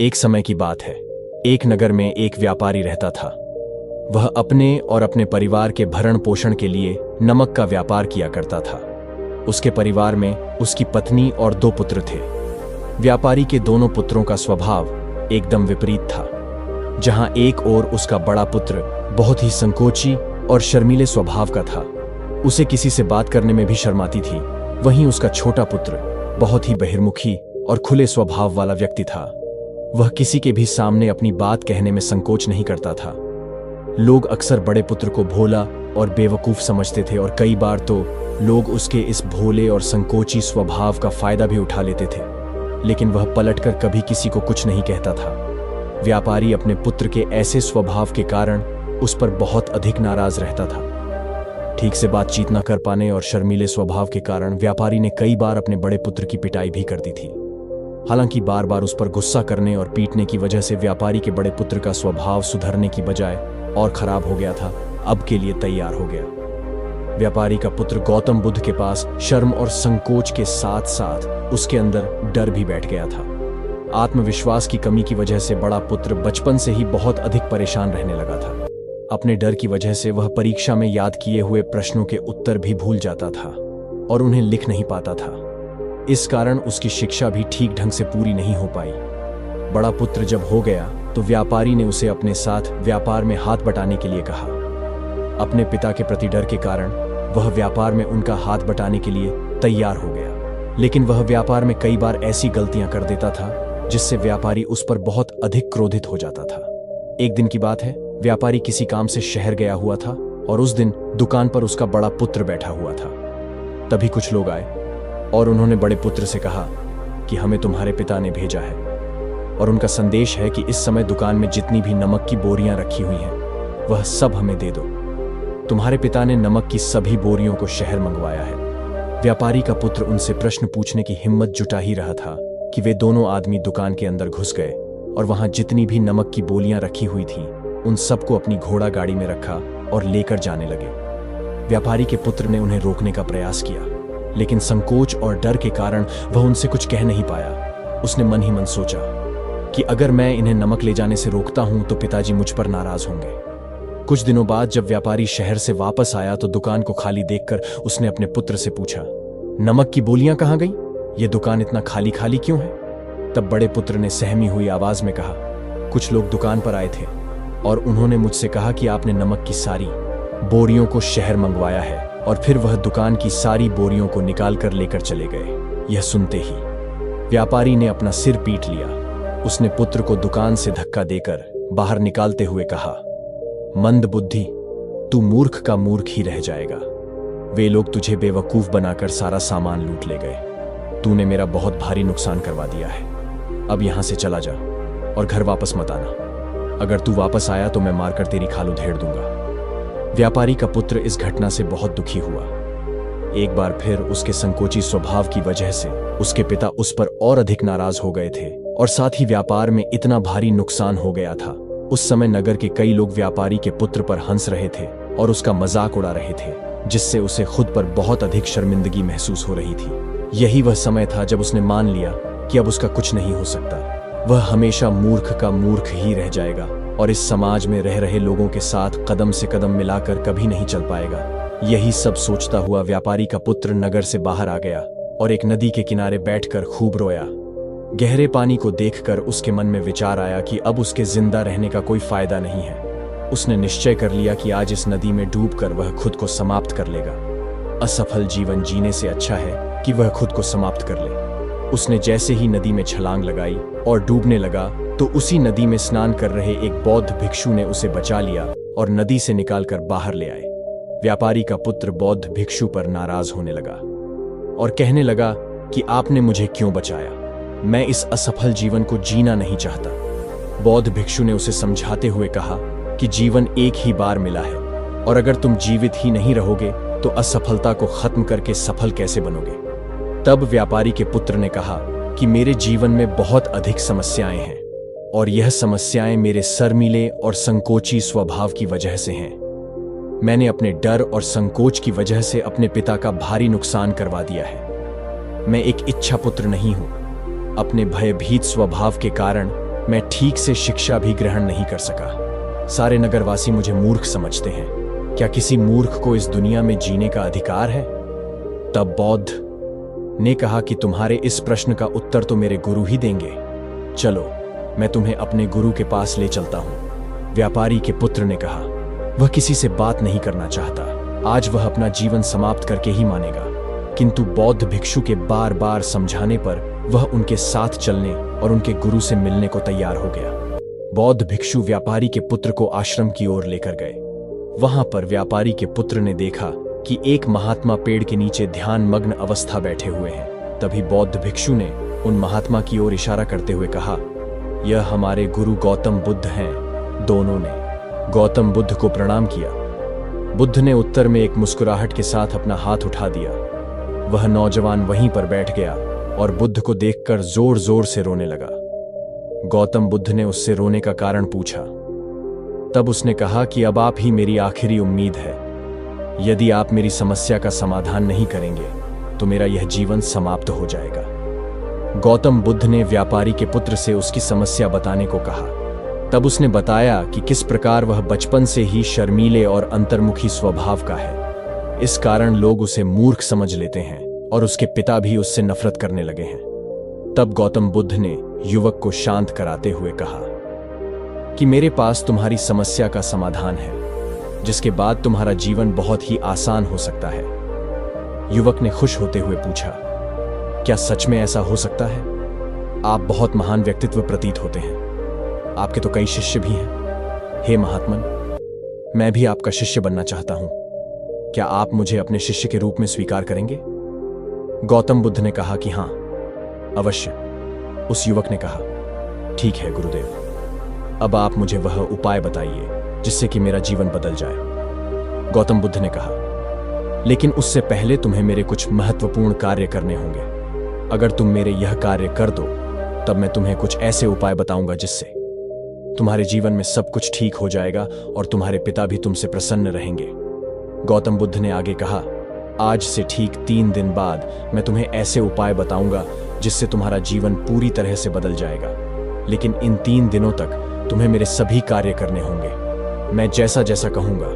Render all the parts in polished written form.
एक समय की बात है। एक नगर में एक व्यापारी रहता था। वह अपने और अपने परिवार के भरण पोषण के लिए नमक का व्यापार किया करता था। उसके परिवार में उसकी पत्नी और 2 पुत्र थे। व्यापारी के दोनों पुत्रों का स्वभाव एकदम विपरीत था। जहां एक ओर उसका बड़ा पुत्र बहुत ही संकोची और शर्मीले स्वभाव का था, उसे किसी से बात करने में भी शर्माती थी, वहीं उसका छोटा पुत्र बहुत ही बहिर्मुखी और खुले स्वभाव वाला व्यक्ति था। वह किसी के भी सामने अपनी बात कहने में संकोच नहीं करता था। लोग अक्सर बड़े पुत्र को भोला और बेवकूफ समझते थे और कई बार तो लोग उसके इस भोले और संकोची स्वभाव का फायदा भी उठा लेते थे, लेकिन वह पलटकर कभी किसी को कुछ नहीं कहता था। व्यापारी अपने पुत्र के ऐसे स्वभाव के कारण उस पर बहुत अधिक नाराज रहता था। ठीक से बातचीत न कर पाने और शर्मीले स्वभाव के कारण व्यापारी ने कई बार अपने बड़े पुत्र की पिटाई भी कर दी थी। हालांकि बार बार उस पर गुस्सा करने और पीटने की वजह से व्यापारी के बड़े पुत्र का स्वभाव सुधरने की बजाय और खराब हो गया था, अब के लिए तैयार हो गया। व्यापारी का पुत्र गौतम बुद्ध के पास शर्म और संकोच के साथ साथ उसके अंदर डर भी बैठ गया था। आत्मविश्वास की कमी की वजह से बड़ा पुत्र बचपन से ही बहुत अधिक परेशान रहने लगा था। अपने डर की वजह से वह परीक्षा में याद किए हुए प्रश्नों के उत्तर भी भूल जाता था और उन्हें लिख नहीं पाता था। इस कारण उसकी शिक्षा भी ठीक ढंग से पूरी नहीं हो पाई। बड़ा पुत्र जब हो गया तो व्यापारी ने उसे अपने साथ व्यापार में हाथ बटाने के लिए कहा। अपने पिता के प्रति डर के कारण वह व्यापार में उनका हाथ बटाने के लिए तैयार हो गया, लेकिन वह व्यापार में कई बार ऐसी गलतियां कर देता था जिससे व्यापारी उस पर बहुत अधिक क्रोधित हो जाता था। एक दिन की बात है, व्यापारी किसी काम से शहर गया हुआ था और उस दिन दुकान पर उसका बड़ा पुत्र बैठा हुआ था। तभी कुछ लोग आए और उन्होंने बड़े पुत्र से कहा कि हमें तुम्हारे पिता ने भेजा है और उनका संदेश है कि इस समय दुकान में जितनी भी नमक की बोरियां रखी हुई हैं वह सब हमें दे दो। तुम्हारे पिता ने नमक की सभी बोरियों को शहर मंगवाया है। व्यापारी का पुत्र उनसे प्रश्न पूछने की हिम्मत जुटा ही रहा था कि वे दोनों आदमी दुकान के अंदर घुस गए और वहां जितनी भी नमक की बोलियां रखी हुई थीं उन सबको अपनी घोड़ा गाड़ी में रखा और लेकर जाने लगे। व्यापारी के पुत्र ने उन्हें रोकने का प्रयास किया, लेकिन संकोच और डर के कारण वह उनसे कुछ कह नहीं पाया। उसने मन ही मन सोचा कि अगर मैं इन्हें नमक ले जाने से रोकता हूं तो पिताजी मुझ पर नाराज होंगे। कुछ दिनों बाद जब व्यापारी शहर से वापस आया तो दुकान को खाली देखकर उसने अपने पुत्र से पूछा, नमक की बोलियां कहां गई? ये दुकान इतना खाली खाली क्यों है? तब बड़े पुत्र ने सहमी हुई आवाज में कहा, कुछ लोग दुकान पर आए थे और उन्होंने मुझसे कहा कि आपने नमक की सारी बोरियों को शहर मंगवाया है, और फिर वह दुकान की सारी बोरियों को निकाल कर लेकर चले गए। यह सुनते ही व्यापारी ने अपना सिर पीट लिया। उसने पुत्र को दुकान से धक्का देकर बाहर निकालते हुए कहा, मंद बुद्धि, तू मूर्ख का मूर्ख ही रह जाएगा। वे लोग तुझे बेवकूफ बनाकर सारा सामान लूट ले गए। तूने मेरा बहुत भारी नुकसान करवा दिया है। अब यहां से चला जा और घर वापस मत आना। अगर तू वापस आया तो मैं मारकर तेरी खाल उधेड़ दूंगा। व्यापारी का पुत्र इस घटना से बहुत दुखी हुआ। एक बार फिर उसके संकोची स्वभाव की वजह से उसके पिता उस पर और अधिक नाराज हो गए थे और साथ ही व्यापार में इतना भारी नुकसान हो गया था। उस समय नगर के कई लोग व्यापारी के पुत्र पर हंस रहे थे और उसका मजाक उड़ा रहे थे, जिससे उसे खुद पर बहुत अधिक शर्मिंदगी महसूस हो रही थी। यही वह समय था जब उसने मान लिया कि अब उसका कुछ नहीं हो सकता। वह हमेशा मूर्ख का मूर्ख ही रह जाएगा और इस समाज में रह रहे लोगों के साथ कदम से कदम मिलाकर कभी नहीं चल पाएगा। यही सब सोचता हुआ व्यापारी का पुत्र नगर से बाहर आ गया और एक नदी के किनारे बैठकर खूब रोया। गहरे पानी को देखकर उसके मन में विचार आया कि अब उसके जिंदा रहने का कोई फायदा नहीं है। उसने निश्चय कर लिया कि आज इस नदी में डूबकर वह खुद को समाप्त कर लेगा। असफल जीवन जीने से अच्छा है कि वह खुद को समाप्त कर ले। उसने जैसे ही नदी में छलांग लगाई और डूबने लगा तो उसी नदी में स्नान कर रहे एक बौद्ध भिक्षु ने उसे बचा लिया और नदी से निकालकर बाहर ले आए। व्यापारी का पुत्र बौद्ध भिक्षु पर नाराज होने लगा और कहने लगा कि आपने मुझे क्यों बचाया? मैं इस असफल जीवन को जीना नहीं चाहता। बौद्ध भिक्षु ने उसे समझाते हुए कहा कि जीवन एक ही बार मिला है और अगर तुम जीवित ही नहीं रहोगे तो असफलता को खत्म करके सफल कैसे बनोगे? तब व्यापारी के पुत्र ने कहा कि मेरे जीवन में बहुत अधिक समस्याएं हैं और यह समस्याएं मेरे शर्मीले और संकोची स्वभाव की वजह से हैं। मैंने अपने डर और संकोच की वजह से अपने पिता का भारी नुकसान करवा दिया है। मैं एक इच्छा पुत्र नहीं हूं। अपने भयभीत स्वभाव के कारण मैं ठीक से शिक्षा भी ग्रहण नहीं कर सका। सारे नगरवासी मुझे मूर्ख समझते हैं। क्या किसी मूर्ख को इस दुनिया में जीने का अधिकार है? तब बौद्ध ने कहा कि तुम्हारे इस प्रश्न का उत्तर तो मेरे गुरु ही देंगे। चलो, मैं तुम्हें अपने गुरु के पास ले चलता हूं। व्यापारी के पुत्र ने कहा। वह किसी से बात नहीं करना चाहता। आज वह अपना जीवन समाप्त करके ही मानेगा। किंतु बौद्ध भिक्षु के बार बार समझाने पर वह उनके साथ चलने और उनके गुरु से मिलने को तैयार हो गया। बौद्ध भिक्षु व्यापारी के पुत्र को आश्रम की ओर लेकर गए। वहां पर व्यापारी के पुत्र ने देखा कि एक महात्मा पेड़ के नीचे ध्यान मग्न अवस्था बैठे हुए हैं। तभी बौद्ध भिक्षु ने उन महात्मा की ओर इशारा करते हुए कहा, यह हमारे गुरु गौतम बुद्ध हैं। दोनों ने गौतम बुद्ध को प्रणाम किया। बुद्ध ने उत्तर में एक मुस्कुराहट के साथ अपना हाथ उठा दिया। वह नौजवान वहीं पर बैठ गया और बुद्ध को देखकर जोर जोर से रोने लगा। गौतम बुद्ध ने उससे रोने का कारण पूछा। तब उसने कहा कि अब आप ही मेरी आखिरी उम्मीद है। यदि आप मेरी समस्या का समाधान नहीं करेंगे तो मेरा यह जीवन समाप्त हो जाएगा। गौतम बुद्ध ने व्यापारी के पुत्र से उसकी समस्या बताने को कहा। तब उसने बताया कि किस प्रकार वह बचपन से ही शर्मीले और अंतर्मुखी स्वभाव का है। इस कारण लोग उसे मूर्ख समझ लेते हैं और उसके पिता भी उससे नफरत करने लगे हैं। तब गौतम बुद्ध ने युवक को शांत कराते हुए कहा कि मेरे पास तुम्हारी समस्या का समाधान है, जिसके बाद तुम्हारा जीवन बहुत ही आसान हो सकता है। युवक ने खुश होते हुए पूछा, क्या सच में ऐसा हो सकता है? आप बहुत महान व्यक्तित्व प्रतीत होते हैं। आपके तो कई शिष्य भी हैं। हे महात्मन, मैं भी आपका शिष्य बनना चाहता हूं। क्या आप मुझे अपने शिष्य के रूप में स्वीकार करेंगे? गौतम बुद्ध ने कहा कि हां, अवश्य। उस युवक ने कहा, ठीक है गुरुदेव, अब आप मुझे वह उपाय बताइए जिससे कि मेरा जीवन बदल जाए। गौतम बुद्ध ने कहा, लेकिन उससे पहले तुम्हें मेरे कुछ महत्वपूर्ण कार्य करने होंगे। अगर तुम मेरे यह कार्य कर दो तब मैं तुम्हें कुछ ऐसे उपाय बताऊंगा जिससे तुम्हारे जीवन में सब कुछ ठीक हो जाएगा और तुम्हारे पिता भी तुमसे प्रसन्न रहेंगे। गौतम बुद्ध ने आगे कहा, आज से ठीक 3 दिन बाद मैं तुम्हें ऐसे उपाय बताऊंगा जिससे तुम्हारा जीवन पूरी तरह से बदल जाएगा। लेकिन इन 3 दिनों तक तुम्हें मेरे सभी कार्य करने होंगे। मैं जैसा जैसा कहूंगा,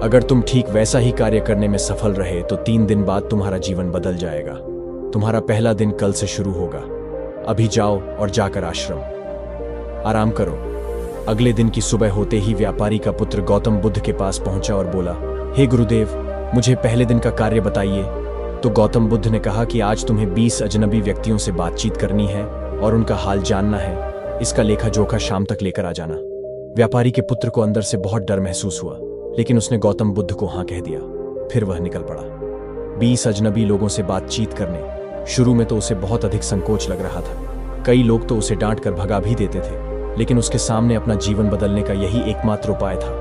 अगर तुम ठीक वैसा ही कार्य करने में सफल रहे तो 3 दिन बाद तुम्हारा जीवन बदल जाएगा। तुम्हारा पहला दिन कल से शुरू होगा। अभी जाओ और जाकर आश्रम आराम करो। अगले दिन की सुबह होते ही व्यापारी का पुत्र गौतम बुद्ध के पास पहुंचा और बोला, हे गुरुदेव, मुझे पहले दिन का कार्य बताइए। तो गौतम बुद्ध ने कहा कि आज तुम्हें 20 अजनबी व्यक्तियों से बातचीत करनी है और उनका हाल जानना है। इसका लेखा जोखा शाम तक लेकर आ जाना। व्यापारी के पुत्र को अंदर से बहुत डर महसूस हुआ, लेकिन उसने गौतम बुद्ध को हाँ कह दिया। फिर वह निकल पड़ा 20 अजनबी लोगों से बातचीत करने। शुरू में तो उसे बहुत अधिक संकोच लग रहा था। कई लोग तो उसे डांट कर भगा भी देते थे, लेकिन उसके सामने अपना जीवन बदलने का यही एकमात्र उपाय था।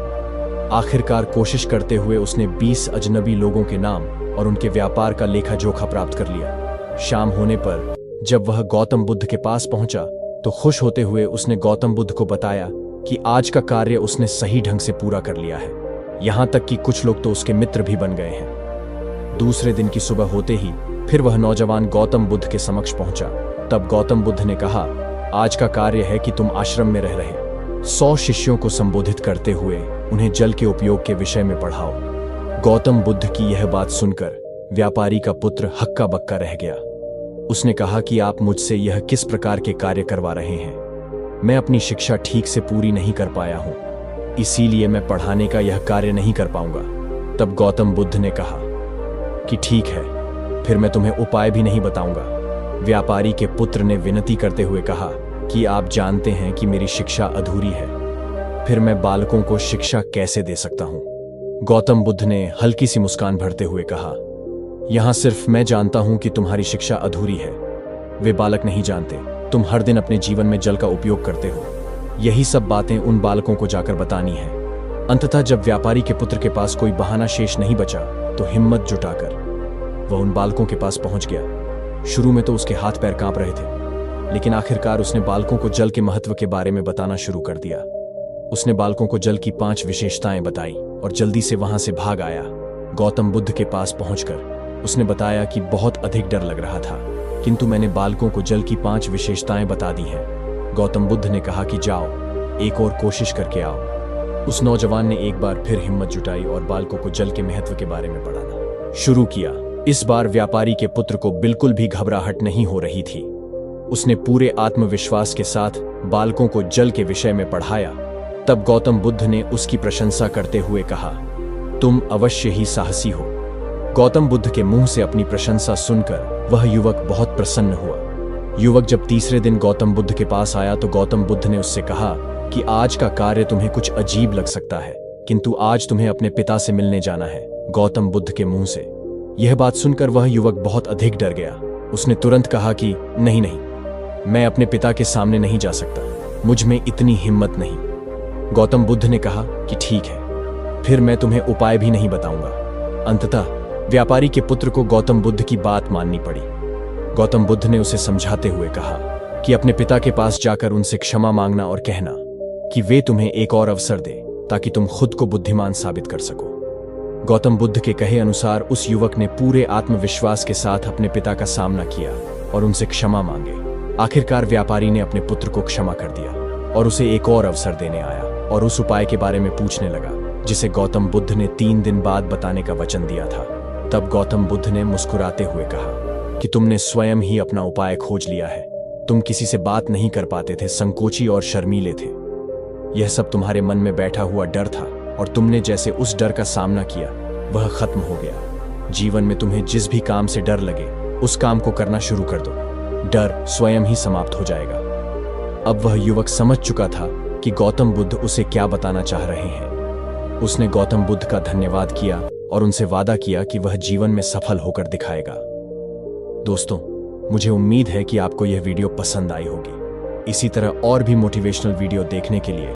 आखिरकार कोशिश करते हुए उसने 20 अजनबी लोगों के नाम और उनके व्यापार का लेखा जोखा प्राप्त कर लिया। शाम होने पर जब वह गौतम बुद्ध के पास पहुंचा तो खुश होते हुए उसने गौतम बुद्ध को बताया कि आज का कार्य उसने सही ढंग से पूरा कर लिया है। यहां तक कि कुछ लोग तो उसके मित्र भी बन गए हैं। दूसरे दिन की सुबह होते ही फिर वह नौजवान गौतम बुद्ध के समक्ष पहुंचा। तब गौतम बुद्ध ने कहा, आज का कार्य है कि तुम आश्रम में रह रहे 100 शिष्यों को संबोधित करते हुए उन्हें जल के उपयोग के विषय में पढ़ाओ। गौतम बुद्ध की यह बात सुनकर व्यापारी का पुत्र हक्का बक्का रह गया। उसने कहा कि आप मुझसे यह किस प्रकार के कार्य करवा रहे हैं? मैं अपनी शिक्षा ठीक से पूरी नहीं कर पाया हूं, इसीलिए मैं पढ़ाने का यह कार्य नहीं कर पाऊंगा। तब गौतम बुद्ध ने कहा कि ठीक है, फिर मैं तुम्हें उपाय भी नहीं बताऊंगा। व्यापारी के पुत्र ने विनती करते हुए कहा कि आप जानते हैं कि मेरी शिक्षा अधूरी है, फिर मैं बालकों को शिक्षा कैसे दे सकता हूं? गौतम बुद्ध ने हल्की सी मुस्कान भरते हुए कहा, यहां सिर्फ मैं जानता हूं कि तुम्हारी शिक्षा अधूरी है, वे बालक नहीं जानते। तुम हर दिन अपने जीवन में जल का उपयोग करते हो। यही सब बातें उन बालकों को जाकर बतानी है। अंततः जब व्यापारी के पुत्र के पास कोई बहाना शेष नहीं बचा तो हिम्मत जुटाकर वह उन बालकों के पास पहुंच गया। शुरू में तो उसके हाथ पैर कांप रहे थे, लेकिन आखिरकार उसने बालकों को जल के महत्व के बारे में बताना शुरू कर दिया। उसने बालकों को जल की 5 विशेषताएं बताई और जल्दी से वहां से भाग आया। गौतम बुद्ध के पास पहुंचकर उसने बताया कि बहुत अधिक डर लग रहा था, किंतु मैंने बालकों को जल की 5 विशेषताएं बता दी हैं। गौतम बुद्ध ने कहा कि जाओ, एक और कोशिश करके आओ। उस नौजवान ने एक बार फिर हिम्मत जुटाई और बालकों को जल के महत्व के बारे में पढ़ाना शुरू किया। इस बार व्यापारी के पुत्र को बिल्कुल भी घबराहट नहीं हो रही थी। उसने पूरे आत्मविश्वास के साथ बालकों को जल के विषय में पढ़ाया। तब गौतम बुद्ध ने उसकी प्रशंसा करते हुए कहा, तुम अवश्य ही साहसी हो। गौतम बुद्ध के मुंह से अपनी प्रशंसा सुनकर वह युवक बहुत प्रसन्न हुआ। युवक जब तीसरे दिन गौतम बुद्ध के पास आया तो गौतम बुद्ध ने उससे कहा कि आज का कार्य तुम्हें कुछ अजीब लग सकता है, किंतु आज तुम्हें अपने पिता से मिलने जाना है। गौतम बुद्ध के मुंह से यह बात सुनकर वह युवक बहुत अधिक डर गया। उसने तुरंत कहा कि नहीं नहीं, मैं अपने पिता के सामने नहीं जा सकता, मुझ में इतनी हिम्मत नहीं। गौतम बुद्ध ने कहा कि ठीक है, फिर मैं तुम्हें उपाय भी नहीं बताऊंगा। अंततः व्यापारी के पुत्र को गौतम बुद्ध की बात माननी पड़ी। गौतम बुद्ध ने उसे समझाते हुए कहा कि अपने पिता के पास जाकर उनसे क्षमा मांगना और कहना कि वे तुम्हें एक और अवसर दे ताकि तुम खुद को बुद्धिमान साबित कर सको। गौतम बुद्ध के कहे अनुसार उस युवक ने पूरे आत्मविश्वास के साथ अपने पिता का सामना किया और उनसे क्षमा मांगे। आखिरकार व्यापारी ने अपने पुत्र को क्षमा कर दिया और उसे एक और अवसर देने आया और उस उपाय के बारे में पूछने लगा जिसे गौतम बुद्ध ने 3 दिन बाद बताने का वचन दिया था। तब गौतम बुद्ध ने मुस्कुराते हुए कहा कि तुमने स्वयं ही अपना उपाय खोज लिया है। तुम किसी से बात नहीं कर पाते थे, संकोची और शर्मीले थे। यह सब तुम्हारे मन में बैठा हुआ डर था और तुमने जैसे उस डर का सामना किया वह खत्म हो गया। जीवन में तुम्हें जिस भी काम से डर लगे उस काम को करना शुरू कर दो, डर स्वयं ही समाप्त हो जाएगा। अब वह युवक समझ चुका था कि गौतम बुद्ध उसे क्या बताना चाह रहे हैं। उसने गौतम बुद्ध का धन्यवाद किया और उनसे वादा किया कि वह जीवन में सफल होकर दिखाएगा। दोस्तों, मुझे उम्मीद है कि आपको यह वीडियो पसंद आई होगी। इसी तरह और भी मोटिवेशनल वीडियो देखने के लिए